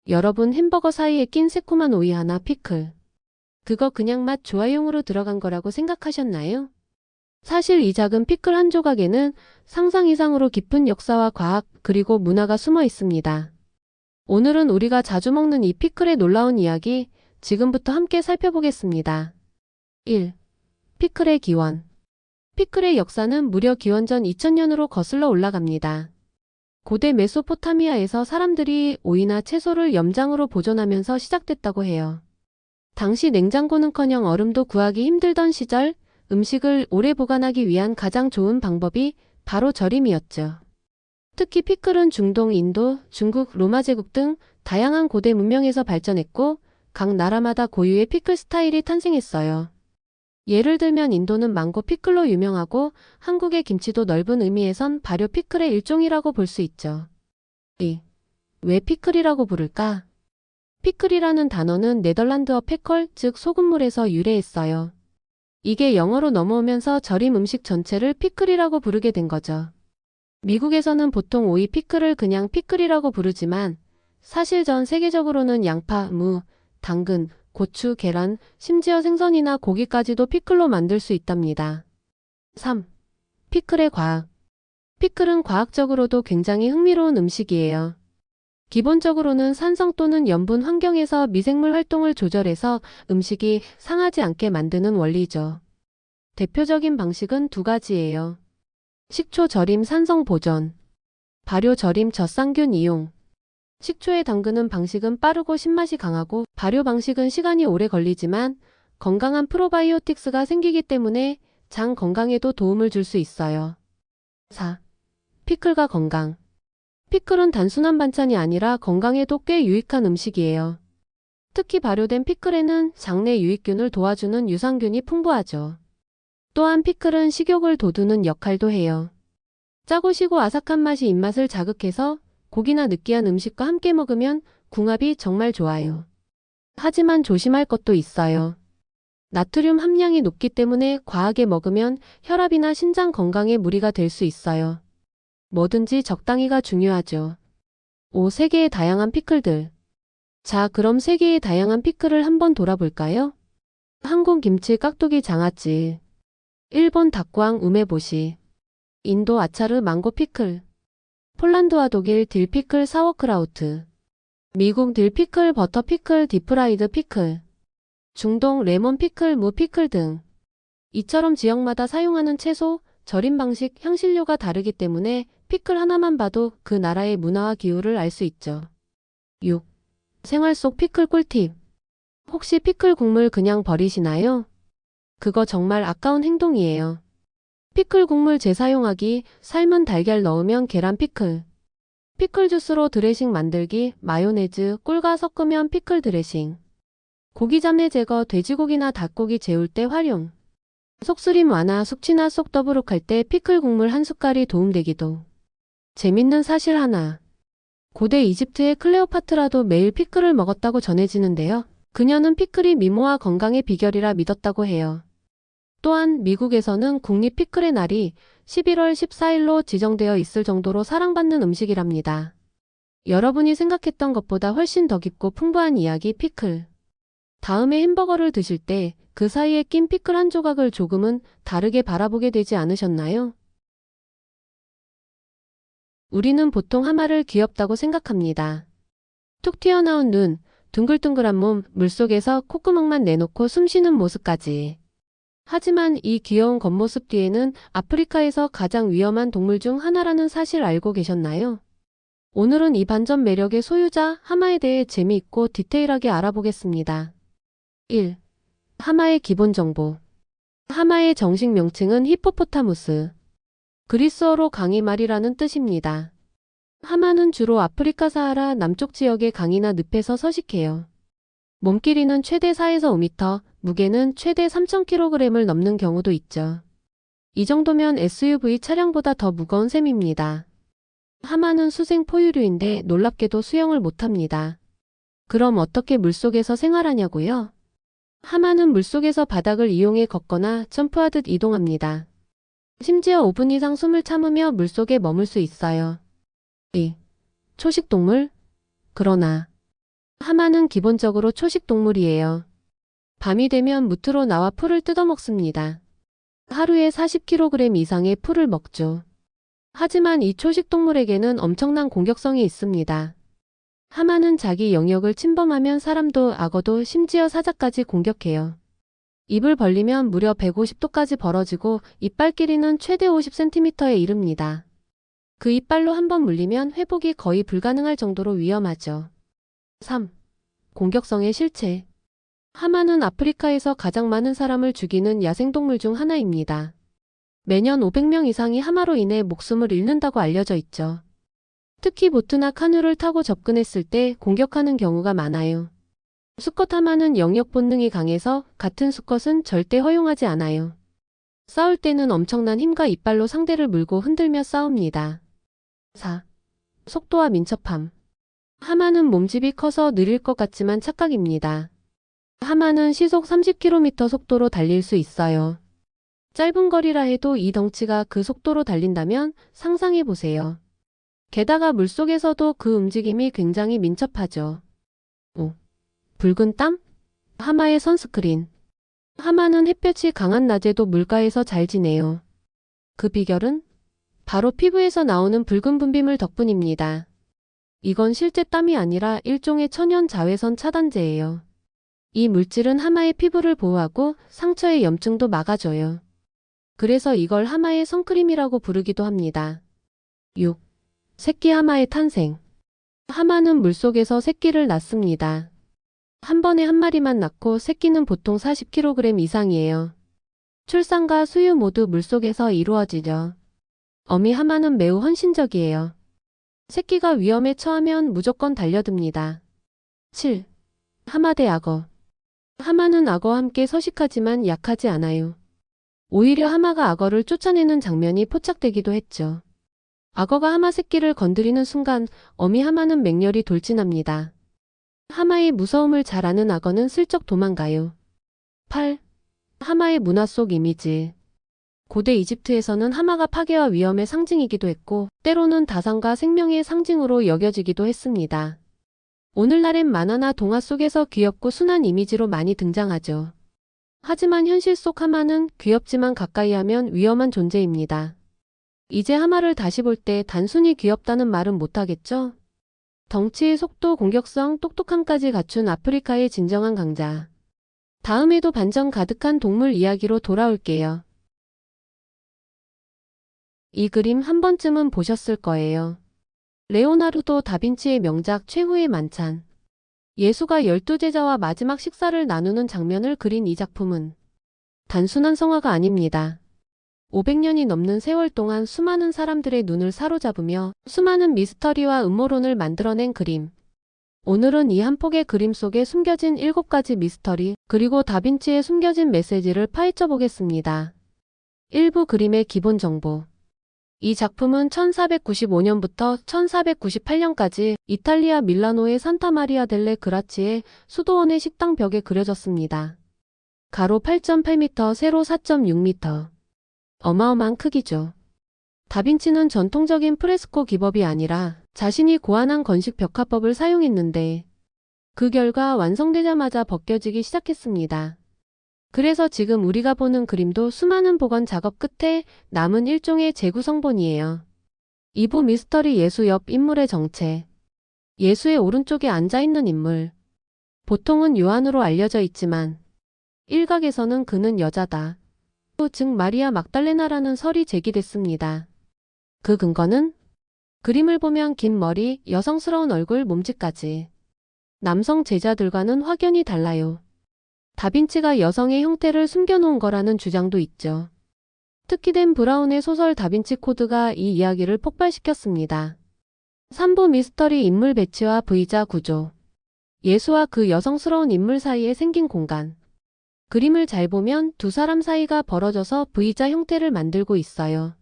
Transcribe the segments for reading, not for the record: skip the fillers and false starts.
여러분 햄버거 사이에 낀 새콤한 오이 하나 피클. 그거 그냥 맛 좋아용으로 들어간 거라고 생각하셨나요? 사실 이 작은 피클 한 조각에는 상상 이상으로 깊은 역사와 과학 그리고 문화가 숨어 있습니다. 오늘은 우리가 자주 먹는 이 피클의 놀라운 이야기 지금부터 함께 살펴보겠습니다. 1. 피클의 기원. 피클의 역사는 무려 기원전 2000년으로 거슬러 올라갑니다. 고대 메소포타미아에서 사람들이 오이나 채소를 염장으로 보존하면서 시작됐다고 해요. 당시 냉장고는커녕 얼음도 구하기 힘들던 시절 음식을 오래 보관하기 위한 가장 좋은 방법이 바로 절임이었죠. 특히 피클은 중동, 인도, 중국, 로마 제국 등 다양한 고대 문명에서 발전했고 각 나라마다 고유의 피클 스타일이 탄생했어요. 예를 들면 인도는 망고 피클로 유명하고 한국의 김치도 넓은 의미에선 발효 피클의 일종이라고 볼 수 있죠. 2. 왜 피클이라고 부를까? 피클이라는 단어는 네덜란드어 페컬, 즉 소금물에서 유래했어요. 이게 영어로 넘어오면서 절임 음식 전체를 피클이라고 부르게 된 거죠. 미국에서는 보통 오이 피클을 그냥 피클이라고 부르지만 사실 전 세계적으로는 양파, 무, 당근, 고추, 계란, 심지어 생선이나 고기까지도 피클로 만들 수 있답니다. 3. 피클의 과학. 피클은 과학적으로도 굉장히 흥미로운 음식이에요. 기본적으로는 산성 또는 염분 환경에서 미생물 활동을 조절해서 음식이 상하지 않게 만드는 원리죠. 대표적인 방식은 두 가지예요. 식초 절임 산성 보존, 발효 절임 젖상균 이용. 식초에 담그는 방식은 빠르고 신맛이 강하고 발효 방식은 시간이 오래 걸리지만 건강한 프로바이오틱스가 생기기 때문에 장 건강에도 도움을 줄 수 있어요. 4. 피클과 건강. 피클은 단순한 반찬이 아니라 건강에도 꽤 유익한 음식이에요. 특히 발효된 피클에는 장내 유익균을 도와주는 유산균이 풍부하죠. 또한 피클은 식욕을 돋우는 역할도 해요. 짜고 시고 아삭한 맛이 입맛을 자극해서 고기나 느끼한 음식과 함께 먹으면 궁합이 정말 좋아요. 하지만 조심할 것도 있어요. 나트륨 함량이 높기 때문에 과하게 먹으면 혈압이나 신장 건강에 무리가 될 수 있어요. 뭐든지 적당히가 중요하죠. 5. 세계의 다양한 피클들. 자, 그럼 세계의 다양한 피클을 한번 돌아볼까요? 한국 김치 깍두기 장아찌, 일본 닭광 우메보시, 인도 아차르 망고 피클, 폴란드와 독일 딜 피클 사워크라우트, 미국 딜 피클 버터 피클 디프라이드 피클, 중동 레몬 피클 무 피클 등. 이처럼 지역마다 사용하는 채소, 절임 방식, 향신료가 다르기 때문에 피클 하나만 봐도 그 나라의 문화와 기후를 알 수 있죠. 6. 생활 속 피클 꿀팁. 혹시 피클 국물 그냥 버리시나요? 그거 정말 아까운 행동이에요. 피클 국물 재사용하기, 삶은 달걀 넣으면 계란 피클, 피클 주스로 드레싱 만들기, 마요네즈, 꿀과 섞으면 피클 드레싱, 고기 잡내 제거, 돼지고기나 닭고기 재울 때 활용, 속쓰림 완화, 숙취나 속 더부룩할 때 피클 국물 한 숟갈이 도움되기도. 재밌는 사실 하나. 고대 이집트의 클레오파트라도 매일 피클을 먹었다고 전해지는데요. 그녀는 피클이 미모와 건강의 비결이라 믿었다고 해요. 또한 미국에서는 국립 피클의 날이 11월 14일로 지정되어 있을 정도로 사랑받는 음식이랍니다. 여러분이 생각했던 것보다 훨씬 더 깊고 풍부한 이야기 피클. 다음에 햄버거를 드실 때 그 사이에 낀 피클 한 조각을 조금은 다르게 바라보게 되지 않으셨나요? 우리는 보통 하마를 귀엽다고 생각합니다. 툭 튀어나온 눈, 둥글둥글한 몸, 물속에서 콧구멍만 내놓고 숨쉬는 모습까지. 하지만 이 귀여운 겉모습 뒤에는 아프리카에서 가장 위험한 동물 중 하나라는 사실 알고 계셨나요? 오늘은 이 반전 매력의 소유자 하마에 대해 재미있고 디테일하게 알아보겠습니다. 1. 하마의 기본 정보. 하마의 정식 명칭은 히포포타무스. 그리스어로 강이말이라는 뜻입니다. 하마는 주로 아프리카 사하라 남쪽 지역의 강이나 늪에서 서식해요. 몸 길이는 최대 4에서 5m, 무게는 최대 3000kg을 넘는 경우도 있죠. 이 정도면 SUV 차량보다 더 무거운 셈입니다. 하마는 수생 포유류인데 놀랍게도 수영을 못합니다. 그럼 어떻게 물속에서 생활하냐고요? 하마는 물속에서 바닥을 이용해 걷거나 점프하듯 이동합니다. 심지어 5분 이상 숨을 참으며 물속에 머물 수 있어요. 2. 초식동물? 그러나 하마는 기본적으로 초식 동물이에요. 밤이 되면 무트로 나와 풀을 뜯어먹습니다. 하루에 40kg 이상의 풀을 먹죠. 하지만 이 초식 동물에게는 엄청난 공격성이 있습니다. 하마는 자기 영역을 침범하면 사람도 악어도 심지어 사자까지 공격해요. 입을 벌리면 무려 150도까지 벌어지고 이빨 길이는 최대 50cm에 이릅니다. 그 이빨로 한번 물리면 회복이 거의 불가능할 정도로 위험하죠. 3. 공격성의 실체. 하마는 아프리카에서 가장 많은 사람을 죽이는 야생동물 중 하나입니다. 매년 500명 이상이 하마로 인해 목숨을 잃는다고 알려져 있죠. 특히 보트나 카누를 타고 접근했을 때 공격하는 경우가 많아요. 수컷 하마는 영역 본능이 강해서 같은 수컷은 절대 허용하지 않아요. 싸울 때는 엄청난 힘과 이빨로 상대를 물고 흔들며 싸웁니다. 4. 속도와 민첩함. 하마는 몸집이 커서 느릴 것 같지만 착각입니다. 하마는 시속 30km 속도로 달릴 수 있어요. 짧은 거리라 해도 이 덩치가 그 속도로 달린다면 상상해보세요. 게다가 물속에서도 그 움직임이 굉장히 민첩하죠. 5. 붉은 땀? 하마의 선스크린. 하마는 햇볕이 강한 낮에도 물가에서 잘 지내요. 그 비결은 바로 피부에서 나오는 붉은 분비물 덕분입니다. 이건 실제 땀이 아니라 일종의 천연 자외선 차단제예요. 이 물질은 하마의 피부를 보호하고 상처의 염증도 막아줘요. 그래서 이걸 하마의 선크림이라고 부르기도 합니다. 6. 새끼 하마의 탄생. 하마는 물속에서 새끼를 낳습니다. 한 번에 한 마리만 낳고 새끼는 보통 40kg 이상이에요. 출산과 수유 모두 물속에서 이루어지죠. 어미 하마는 매우 헌신적이에요. 새끼가 위험에 처하면 무조건 달려듭니다. 7. 하마 대 악어. 하마는 악어와 함께 서식하지만 약하지 않아요. 오히려 하마가 악어를 쫓아내는 장면이 포착되기도 했죠. 악어가 하마 새끼를 건드리는 순간 어미 하마는 맹렬히 돌진합니다. 하마의 무서움을 잘 아는 악어는 슬쩍 도망가요. 8. 하마의 문화 속 이미지. 고대 이집트에서는 하마가 파괴와 위험의 상징이기도 했고 때로는 다산과 생명의 상징으로 여겨지기도 했습니다. 오늘날엔 만화나 동화 속에서 귀엽고 순한 이미지로 많이 등장하죠. 하지만 현실 속 하마는 귀엽지만 가까이 하면 위험한 존재입니다. 이제 하마를 다시 볼 때 단순히 귀엽다는 말은 못하겠죠? 덩치, 속도, 공격성, 똑똑함까지 갖춘 아프리카의 진정한 강자. 다음에도 반전 가득한 동물 이야기로 돌아올게요. 이 그림 한 번쯤은 보셨을 거예요. 레오나르도 다빈치의 명작 최후의 만찬. 예수가 12제자와 마지막 식사를 나누는 장면을 그린 이 작품은 단순한 성화가 아닙니다. 500년이 넘는 세월 동안 수많은 사람들의 눈을 사로잡으며 수많은 미스터리와 음모론을 만들어낸 그림. 오늘은 이 한 폭의 그림 속에 숨겨진 7가지 미스터리, 그리고 다빈치의 숨겨진 메시지를 파헤쳐 보겠습니다. 일부 그림의 기본 정보. 이 작품은 1495년부터 1498년까지 이탈리아 밀라노의 산타 마리아 델레 그라치의 수도원의 식당 벽에 그려졌습니다. 가로 8.8m, 세로 4.6m. 어마어마한 크기죠. 다빈치는 전통적인 프레스코 기법이 아니라 자신이 고안한 건식 벽화법을 사용했는데 그 결과 완성되자마자 벗겨지기 시작했습니다. 그래서 지금 우리가 보는 그림도 수많은 복원 작업 끝에 남은 일종의 재구성본이에요. 2부 미스터리 예수 옆 인물의 정체. 예수의 오른쪽에 앉아있는 인물. 보통은 요한으로 알려져 있지만 일각에서는 그는 여자다. 즉 마리아 막달레나라는 설이 제기됐습니다. 그 근거는 그림을 보면 긴 머리, 여성스러운 얼굴, 몸집까지 남성 제자들과는 확연히 달라요. 다빈치가 여성의 형태를 숨겨놓은 거라는 주장도 있죠. 특히 댄 브라운의 소설 다빈치 코드가 이 이야기를 폭발시켰습니다. 3부 미스터리 인물 배치와 V자 구조. 예수와 그 여성스러운 인물 사이에 생긴 공간. 그림을 잘 보면 두 사람 사이가 벌어져서 V자 형태를 만들고 있어요.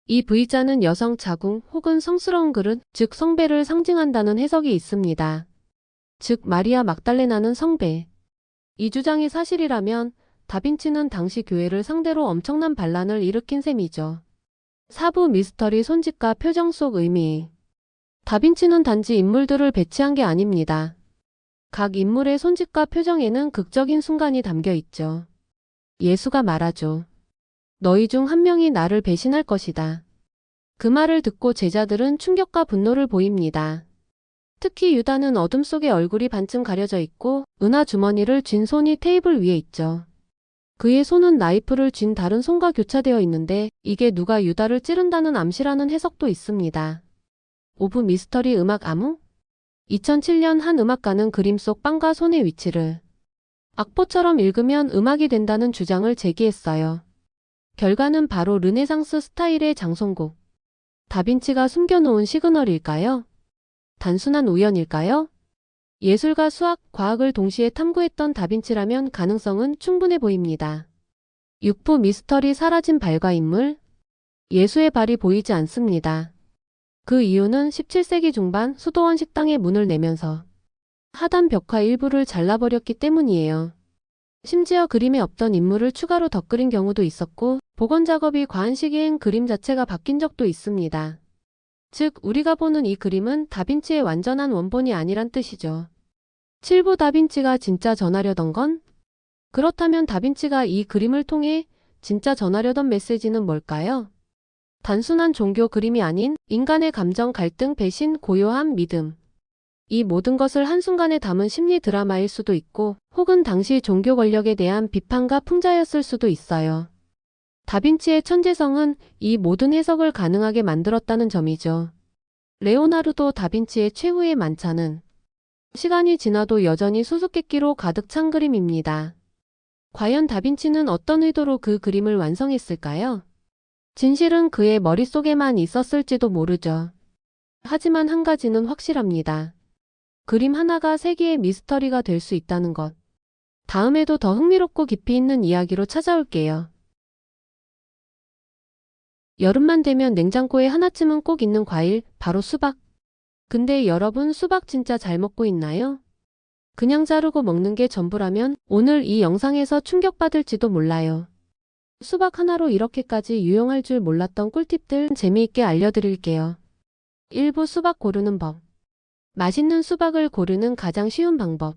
이 V자는 여성 자궁 혹은 성스러운 그릇, 즉 성배를 상징한다는 해석이 있습니다. 즉 마리아 막달레나는 성배. 이 주장이 사실이라면 다빈치는 당시 교회를 상대로 엄청난 반란을 일으킨 셈이죠. 4부 미스터리 손짓과 표정 속 의미. 다빈치는 단지 인물들을 배치한 게 아닙니다. 각 인물의 손짓과 표정에는 극적인 순간이 담겨 있죠. 예수가 말하죠. 너희 중 한 명이 나를 배신할 것이다. 그 말을 듣고 제자들은 충격과 분노를 보입니다. 특히 유다는 어둠 속에 얼굴이 반쯤 가려져 있고 은하 주머니를 쥔 손이 테이블 위에 있죠. 그의 손은 나이프를 쥔 다른 손과 교차되어 있는데 이게 누가 유다를 찌른다는 암시라는 해석도 있습니다. 오브 미스터리 음악 암호? 2007년 한 음악가는 그림 속 빵과 손의 위치를 악보처럼 읽으면 음악이 된다는 주장을 제기했어요. 결과는 바로 르네상스 스타일의 장송곡. 다빈치가 숨겨놓은 시그널일까요? 단순한 우연일까요? 예술과 수학, 과학을 동시에 탐구했던 다빈치라면 가능성은 충분해 보입니다. 6부 미스터리 사라진 발과 인물? 예수의 발이 보이지 않습니다. 그 이유는 17세기 중반 수도원 식당에 문을 내면서 하단 벽화 일부를 잘라버렸기 때문이에요. 심지어 그림에 없던 인물을 추가로 덧그린 경우도 있었고 복원 작업이 과한 시기엔 그림 자체가 바뀐 적도 있습니다. 즉 우리가 보는 이 그림은 다빈치의 완전한 원본이 아니란 뜻이죠. 7부 다빈치가 진짜 전하려던 건? 그렇다면 다빈치가 이 그림을 통해 진짜 전하려던 메시지는 뭘까요? 단순한 종교 그림이 아닌 인간의 감정, 갈등, 배신, 고요함, 믿음. 이 모든 것을 한순간에 담은 심리 드라마일 수도 있고 혹은 당시 종교 권력에 대한 비판과 풍자였을 수도 있어요. 다빈치의 천재성은 이 모든 해석을 가능하게 만들었다는 점이죠. 레오나르도 다빈치의 최후의 만찬은 시간이 지나도 여전히 수수께끼로 가득 찬 그림입니다. 과연 다빈치는 어떤 의도로 그 그림을 완성했을까요? 진실은 그의 머릿속에만 있었을지도 모르죠. 하지만 한 가지는 확실합니다. 그림 하나가 세계의 미스터리가 될 수 있다는 것. 다음에도 더 흥미롭고 깊이 있는 이야기로 찾아올게요. 여름만 되면 냉장고에 하나쯤은 꼭 있는 과일, 바로 수박. 근데 여러분 수박 진짜 잘 먹고 있나요? 그냥 자르고 먹는 게 전부라면 오늘 이 영상에서 충격받을지도 몰라요. 수박 하나로 이렇게까지 유용할 줄 몰랐던 꿀팁들 재미있게 알려드릴게요. 1부 수박 고르는 법. 맛있는 수박을 고르는 가장 쉬운 방법.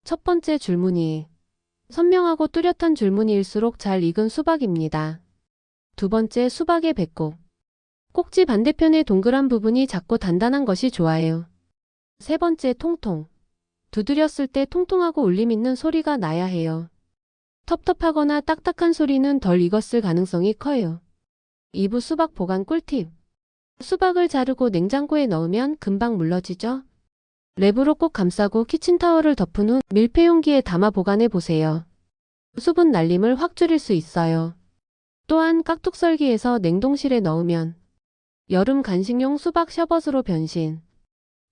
첫 번째 줄무늬. 선명하고 뚜렷한 줄무늬일수록 잘 익은 수박입니다. 두 번째 수박의 배꼽. 꼭지 반대편의 동그란 부분이 작고 단단한 것이 좋아요. 세 번째 통통. 두드렸을 때 통통하고 울림 있는 소리가 나야 해요. 텁텁하거나 딱딱한 소리는 덜 익었을 가능성이 커요. 2부 수박 보관 꿀팁. 수박을 자르고 냉장고에 넣으면 금방 물러지죠? 랩으로 꼭 감싸고 키친타월을 덮은 후 밀폐용기에 담아 보관해 보세요. 수분 날림을 확 줄일 수 있어요. 또한 깍둑썰기해서 냉동실에 넣으면 여름 간식용 수박 셔벗으로 변신.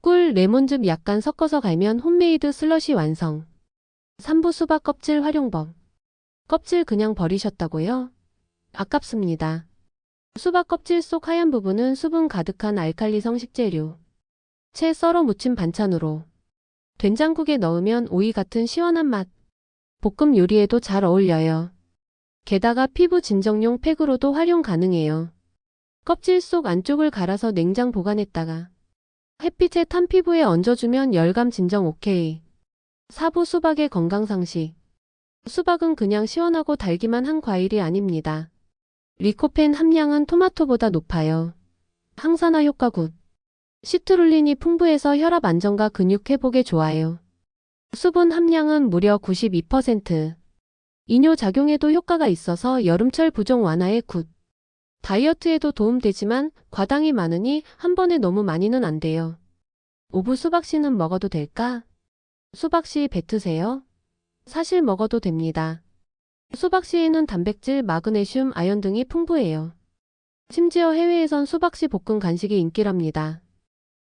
꿀, 레몬즙 약간 섞어서 갈면 홈메이드 슬러시 완성. 3부 수박 껍질 활용법. 껍질 그냥 버리셨다고요? 아깝습니다. 수박 껍질 속 하얀 부분은 수분 가득한 알칼리성 식재료. 채 썰어 무친 반찬으로. 된장국에 넣으면 오이 같은 시원한 맛. 볶음 요리에도 잘 어울려요. 게다가 피부 진정용 팩으로도 활용 가능해요. 껍질 속 안쪽을 갈아서 냉장 보관했다가 햇빛에 탄 피부에 얹어주면 열감 진정 오케이. 4부 수박의 건강상식. 수박은 그냥 시원하고 달기만 한 과일이 아닙니다. 리코펜 함량은 토마토보다 높아요. 항산화 효과 굿. 시트룰린이 풍부해서 혈압 안정과 근육 회복에 좋아요. 수분 함량은 무려 92%. 이뇨 작용에도 효과가 있어서 여름철 부종 완화에 굿. 다이어트에도 도움되지만 과당이 많으니 한 번에 너무 많이는 안 돼요. 5부 수박씨는 먹어도 될까? 수박씨 뱉으세요? 사실 먹어도 됩니다. 수박씨에는 단백질, 마그네슘, 아연 등이 풍부해요. 심지어 해외에선 수박씨 볶음 간식이 인기랍니다.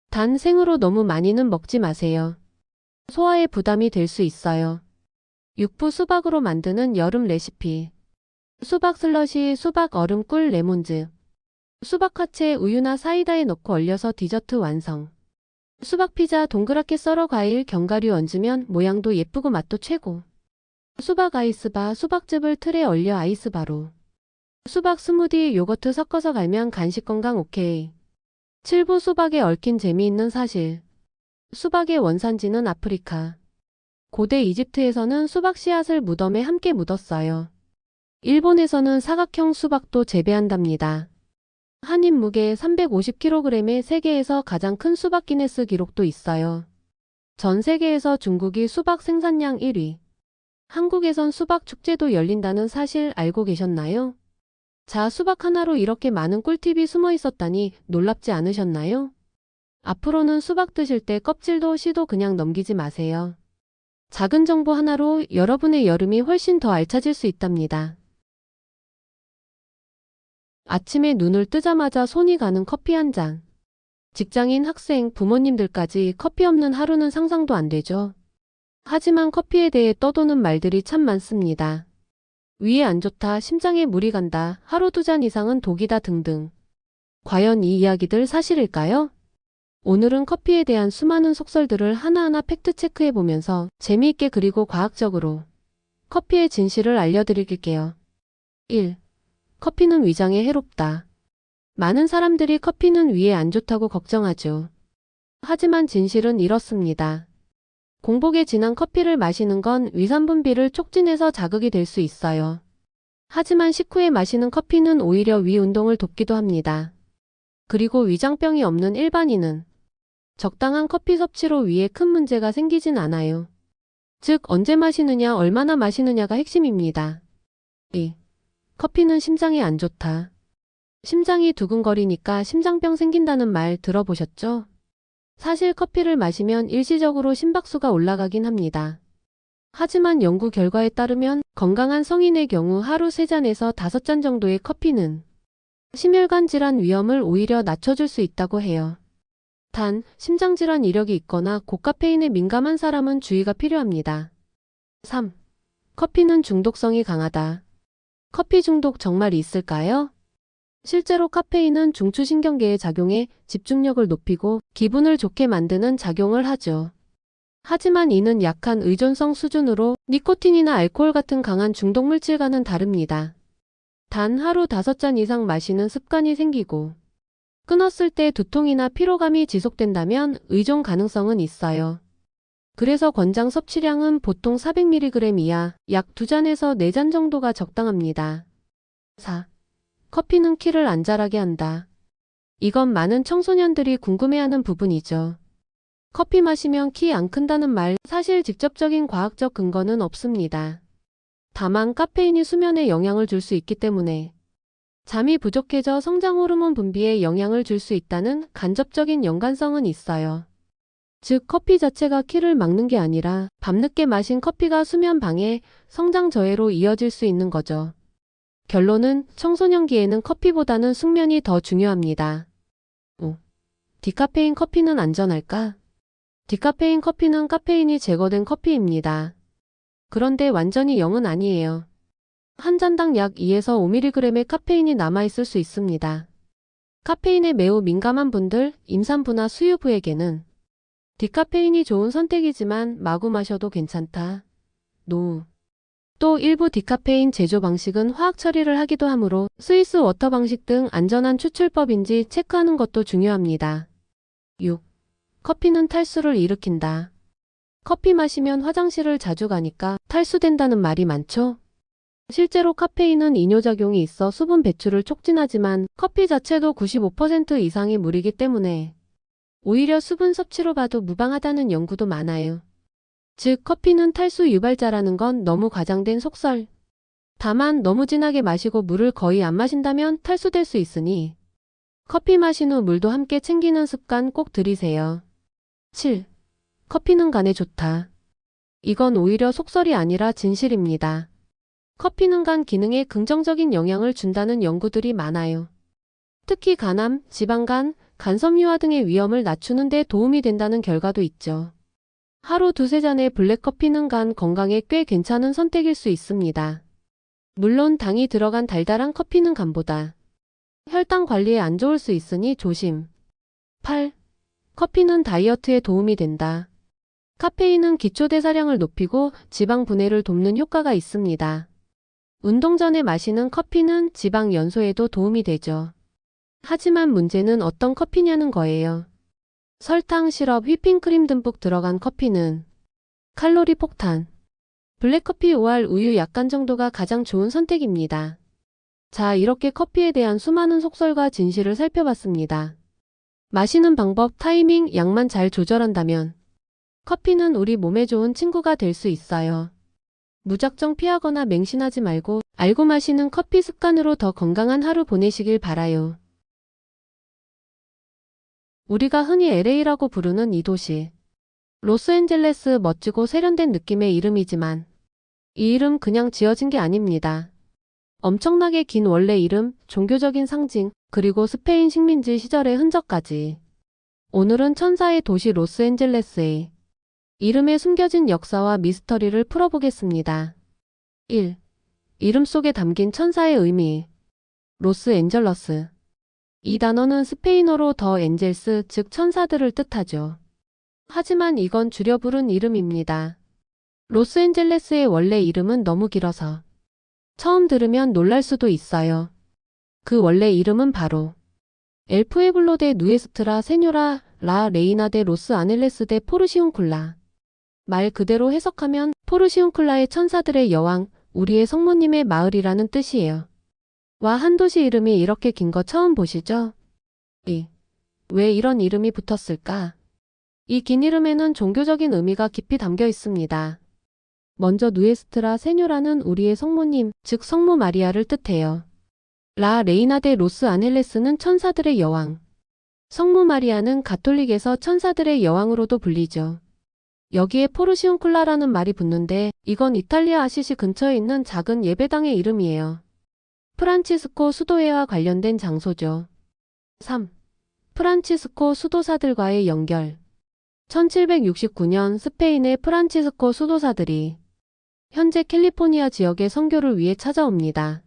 단 생으로 너무 많이는 먹지 마세요. 소화에 부담이 될 수 있어요. 6부 수박으로 만드는 여름 레시피. 수박 슬러시, 수박 얼음 꿀 레몬즙. 수박 화채 우유나 사이다에 넣고 얼려서 디저트 완성. 수박 피자 동그랗게 썰어 과일, 견과류 얹으면 모양도 예쁘고 맛도 최고. 수박 아이스바, 수박즙을 틀에 얼려 아이스바로. 수박 스무디, 요거트 섞어서 갈면 간식 건강 오케이. 7부 수박에 얽힌 재미있는 사실. 수박의 원산지는 아프리카. 고대 이집트에서는 수박 씨앗을 무덤에 함께 묻었어요. 일본에서는 사각형 수박도 재배한답니다. 한 입 무게 350kg의 세계에서 가장 큰 수박 기네스 기록도 있어요. 전 세계에서 중국이 수박 생산량 1위. 한국에선 수박 축제도 열린다는 사실 알고 계셨나요? 자, 수박 하나로 이렇게 많은 꿀팁이 숨어 있었다니 놀랍지 않으셨나요? 앞으로는 수박 드실 때 껍질도 씨도 그냥 넘기지 마세요. 작은 정보 하나로 여러분의 여름이 훨씬 더 알차질 수 있답니다. 아침에 눈을 뜨자마자 손이 가는 커피 한 잔. 직장인, 학생, 부모님들까지 커피 없는 하루는 상상도 안 되죠. 하지만 커피에 대해 떠도는 말들이 참 많습니다. 위에 안 좋다, 심장에 무리 간다, 하루 2잔 이상은 독이다 등등. 과연 이 이야기들 사실일까요? 오늘은 커피에 대한 수많은 속설들을 하나하나 팩트체크해보면서 재미있게 그리고 과학적으로 커피의 진실을 알려드릴게요. 1. 커피는 위장에 해롭다. 많은 사람들이 커피는 위에 안 좋다고 걱정하죠. 하지만 진실은 이렇습니다. 공복에 진한 커피를 마시는 건 위산 분비를 촉진해서 자극이 될 수 있어요. 하지만 식후에 마시는 커피는 오히려 위 운동을 돕기도 합니다. 그리고 위장병이 없는 일반인은 적당한 커피 섭취로 위에 큰 문제가 생기진 않아요. 즉, 언제 마시느냐, 얼마나 마시느냐가 핵심입니다. 2. 커피는 심장에 안 좋다. 심장이 두근거리니까 심장병 생긴다는 말 들어보셨죠? 사실 커피를 마시면 일시적으로 심박수가 올라가긴 합니다. 하지만 연구 결과에 따르면 건강한 성인의 경우 하루 3잔에서 5잔 정도의 커피는 심혈관 질환 위험을 오히려 낮춰줄 수 있다고 해요. 단, 심장질환 이력이 있거나 고카페인에 민감한 사람은 주의가 필요합니다. 3. 커피는 중독성이 강하다. 커피 중독 정말 있을까요? 실제로 카페인은 중추신경계에 작용해 집중력을 높이고 기분을 좋게 만드는 작용을 하죠. 하지만 이는 약한 의존성 수준으로 니코틴이나 알코올 같은 강한 중독물질과는 다릅니다. 단 하루 5잔 이상 마시는 습관이 생기고 끊었을 때 두통이나 피로감이 지속된다면 의존 가능성은 있어요. 그래서 권장 섭취량은 보통 400mg 이하, 약 2잔에서 4잔 정도가 적당합니다. 4. 커피는 키를 안 자라게 한다. 이건 많은 청소년들이 궁금해하는 부분이죠. 커피 마시면 키 안 큰다는 말, 사실 직접적인 과학적 근거는 없습니다. 다만 카페인이 수면에 영향을 줄 수 있기 때문에 잠이 부족해져 성장 호르몬 분비에 영향을 줄 수 있다는 간접적인 연관성은 있어요. 즉, 커피 자체가 키를 막는 게 아니라 밤늦게 마신 커피가 수면 방해, 성장 저해로 이어질 수 있는 거죠. 결론은 청소년기에는 커피보다는 숙면이 더 중요합니다. 5. 디카페인 커피는 안전할까? 디카페인 커피는 카페인이 제거된 커피입니다. 그런데 완전히 0은 아니에요. 한 잔당 약 2에서 5mg의 카페인이 남아있을 수 있습니다. 카페인에 매우 민감한 분들, 임산부나 수유부에게는 디카페인이 좋은 선택이지만 마구 마셔도 괜찮다. 노. 또 일부 디카페인 제조 방식은 화학 처리를 하기도 하므로 스위스 워터 방식 등 안전한 추출법인지 체크하는 것도 중요합니다. 6. 커피는 탈수를 일으킨다. 커피 마시면 화장실을 자주 가니까 탈수된다는 말이 많죠? 실제로 카페인은 이뇨작용이 있어 수분 배출을 촉진하지만 커피 자체도 95% 이상이 물이기 때문에 오히려 수분 섭취로 봐도 무방하다는 연구도 많아요. 즉, 커피는 탈수 유발자라는 건 너무 과장된 속설. 다만 너무 진하게 마시고 물을 거의 안 마신다면 탈수될 수 있으니 커피 마신 후 물도 함께 챙기는 습관 꼭 들이세요. 7. 커피는 간에 좋다. 이건 오히려 속설이 아니라 진실입니다. 커피는 간 기능에 긍정적인 영향을 준다는 연구들이 많아요. 특히 간암, 지방간, 간섬유화 등의 위험을 낮추는 데 도움이 된다는 결과도 있죠. 하루 2-3잔의 블랙커피는 간 건강에 꽤 괜찮은 선택일 수 있습니다. 물론 당이 들어간 달달한 커피는 간보다 혈당 관리에 안 좋을 수 있으니 조심. 8. 커피는 다이어트에 도움이 된다. 카페인은 기초대사량을 높이고 지방 분해를 돕는 효과가 있습니다. 운동 전에 마시는 커피는 지방 연소에도 도움이 되죠. 하지만 문제는 어떤 커피냐는 거예요. 설탕, 시럽, 휘핑크림 듬뿍 들어간 커피는 칼로리 폭탄. 블랙커피 5알 우유 약간 정도가 가장 좋은 선택입니다. 자, 이렇게 커피에 대한 수많은 속설과 진실을 살펴봤습니다. 마시는 방법, 타이밍, 양만 잘 조절한다면 커피는 우리 몸에 좋은 친구가 될 수 있어요. 무작정 피하거나 맹신하지 말고 알고 마시는 커피 습관으로 더 건강한 하루 보내시길 바라요. 우리가 흔히 LA라고 부르는 이 도시. 로스앤젤레스, 멋지고 세련된 느낌의 이름이지만 이 이름 그냥 지어진 게 아닙니다. 엄청나게 긴 원래 이름, 종교적인 상징, 그리고 스페인 식민지 시절의 흔적까지. 오늘은 천사의 도시 로스앤젤레스의 이름에 숨겨진 역사와 미스터리를 풀어보겠습니다. 1. 이름 속에 담긴 천사의 의미. 로스앤젤러스. 이 단어는 스페인어로 더 엔젤스, 즉 천사들을 뜻하죠. 하지만 이건 줄여 부른 이름입니다. 로스앤젤레스의 원래 이름은 너무 길어서 처음 들으면 놀랄 수도 있어요. 그 원래 이름은 바로 엘 푸에블로 데 누에스트라 세뇨라 라 레이나 데 로스 아넬레스 데 포르시운쿨라. 말 그대로 해석하면 포르시운쿨라의 천사들의 여왕, 우리의 성모님의 마을이라는 뜻이에요. 와, 한 도시 이름이 이렇게 긴 거 처음 보시죠? 왜 이런 이름이 붙었을까? 이 긴 이름에는 종교적인 의미가 깊이 담겨 있습니다. 먼저 누에스트라 세뇨라는 우리의 성모님, 즉 성모 마리아를 뜻해요. 라 레이나 데 로스 아넬레스는 천사들의 여왕. 성모 마리아는 가톨릭에서 천사들의 여왕으로도 불리죠. 여기에 포르시운쿨라라는 말이 붙는데 이건 이탈리아 아시시 근처에 있는 작은 예배당의 이름이에요. 프란치스코 수도회와 관련된 장소죠. 3. 프란치스코 수도사들과의 연결. 1769년 스페인의 프란치스코 수도사들이 현재 캘리포니아 지역의 선교를 위해 찾아옵니다.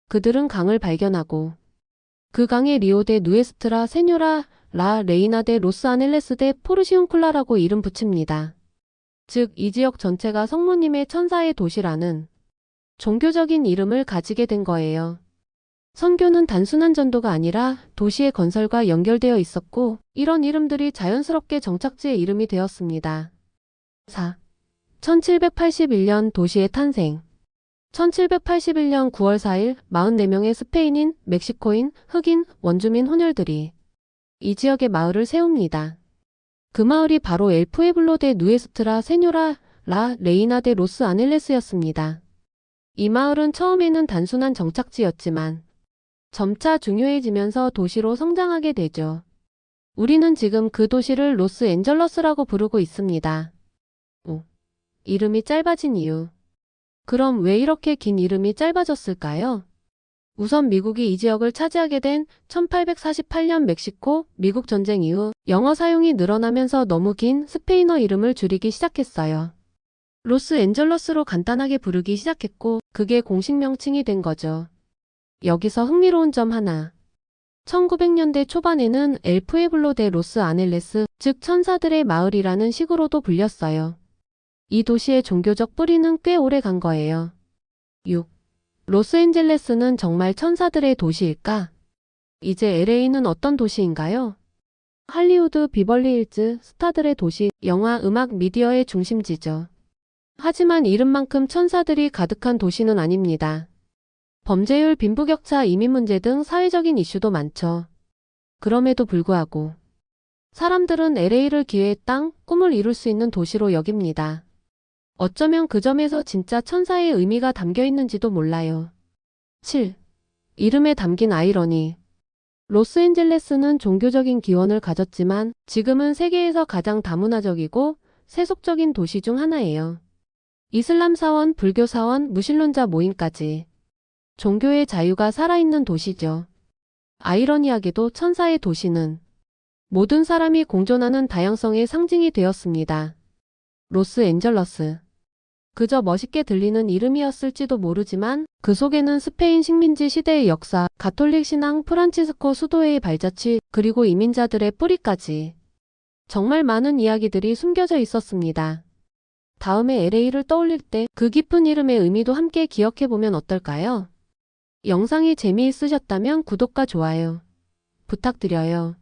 그들은 강을 발견하고 그 강에 리오 데 누에스트라 세뇨라 라 레이나 데 로스 아넬레스 데 포르시운쿨라라고 이름 붙입니다. 즉, 이 지역 전체가 성모님의 천사의 도시라는 종교적인 이름을 가지게 된 거예요. 선교는 단순한 전도가 아니라 도시의 건설과 연결되어 있었고 이런 이름들이 자연스럽게 정착지의 이름이 되었습니다. 4. 1781년 도시의 탄생. 1781년 9월 4일 44명의 스페인인, 멕시코인, 흑인, 원주민 혼혈들이 이 지역에 마을을 세웁니다. 그 마을이 바로 엘 푸에블로 데 누에스트라 세뇨라 라 레이나 데 로스 아넬레스였습니다. 이 마을은 처음에는 단순한 정착지였지만 점차 중요해지면서 도시로 성장하게 되죠. 우리는 지금 그 도시를 로스앤젤러스라고 부르고 있습니다. 5. 이름이 짧아진 이유. 그럼 왜 이렇게 긴 이름이 짧아졌을까요? 우선 미국이 이 지역을 차지하게 된 1848년 멕시코, 미국 전쟁 이후 영어 사용이 늘어나면서 너무 긴 스페인어 이름을 줄이기 시작했어요. 로스앤젤러스로 간단하게 부르기 시작했고 그게 공식 명칭이 된 거죠. 여기서 흥미로운 점 하나. 1900년대 초반에는 엘 푸에블로 데 로스 아넬레스, 즉 천사들의 마을이라는 식으로도 불렸어요. 이 도시의 종교적 뿌리는 꽤 오래 간 거예요. 6. 로스앤젤레스는 정말 천사들의 도시일까? 이제 LA는 어떤 도시인가요? 할리우드, 비벌리힐즈, 스타들의 도시, 영화, 음악, 미디어의 중심지죠. 하지만 이름만큼 천사들이 가득한 도시는 아닙니다. 범죄율, 빈부격차, 이민 문제 등 사회적인 이슈도 많죠. 그럼에도 불구하고 사람들은 LA를 기회의 땅, 꿈을 이룰 수 있는 도시로 여깁니다. 어쩌면 그 점에서 진짜 천사의 의미가 담겨 있는지도 몰라요. 7. 이름에 담긴 아이러니. 로스앤젤레스는 종교적인 기원을 가졌지만 지금은 세계에서 가장 다문화적이고 세속적인 도시 중 하나예요. 이슬람 사원, 불교 사원, 무신론자 모임까지 종교의 자유가 살아있는 도시죠. 아이러니하게도 천사의 도시는 모든 사람이 공존하는 다양성의 상징이 되었습니다. 로스앤젤러스. 그저 멋있게 들리는 이름이었을지도 모르지만 그 속에는 스페인 식민지 시대의 역사, 가톨릭 신앙, 프란치스코 수도회의 발자취, 그리고 이민자들의 뿌리까지 정말 많은 이야기들이 숨겨져 있었습니다. 다음에 LA를 떠올릴 때 그 깊은 이름의 의미도 함께 기억해보면 어떨까요? 영상이 재미있으셨다면 구독과 좋아요 부탁드려요.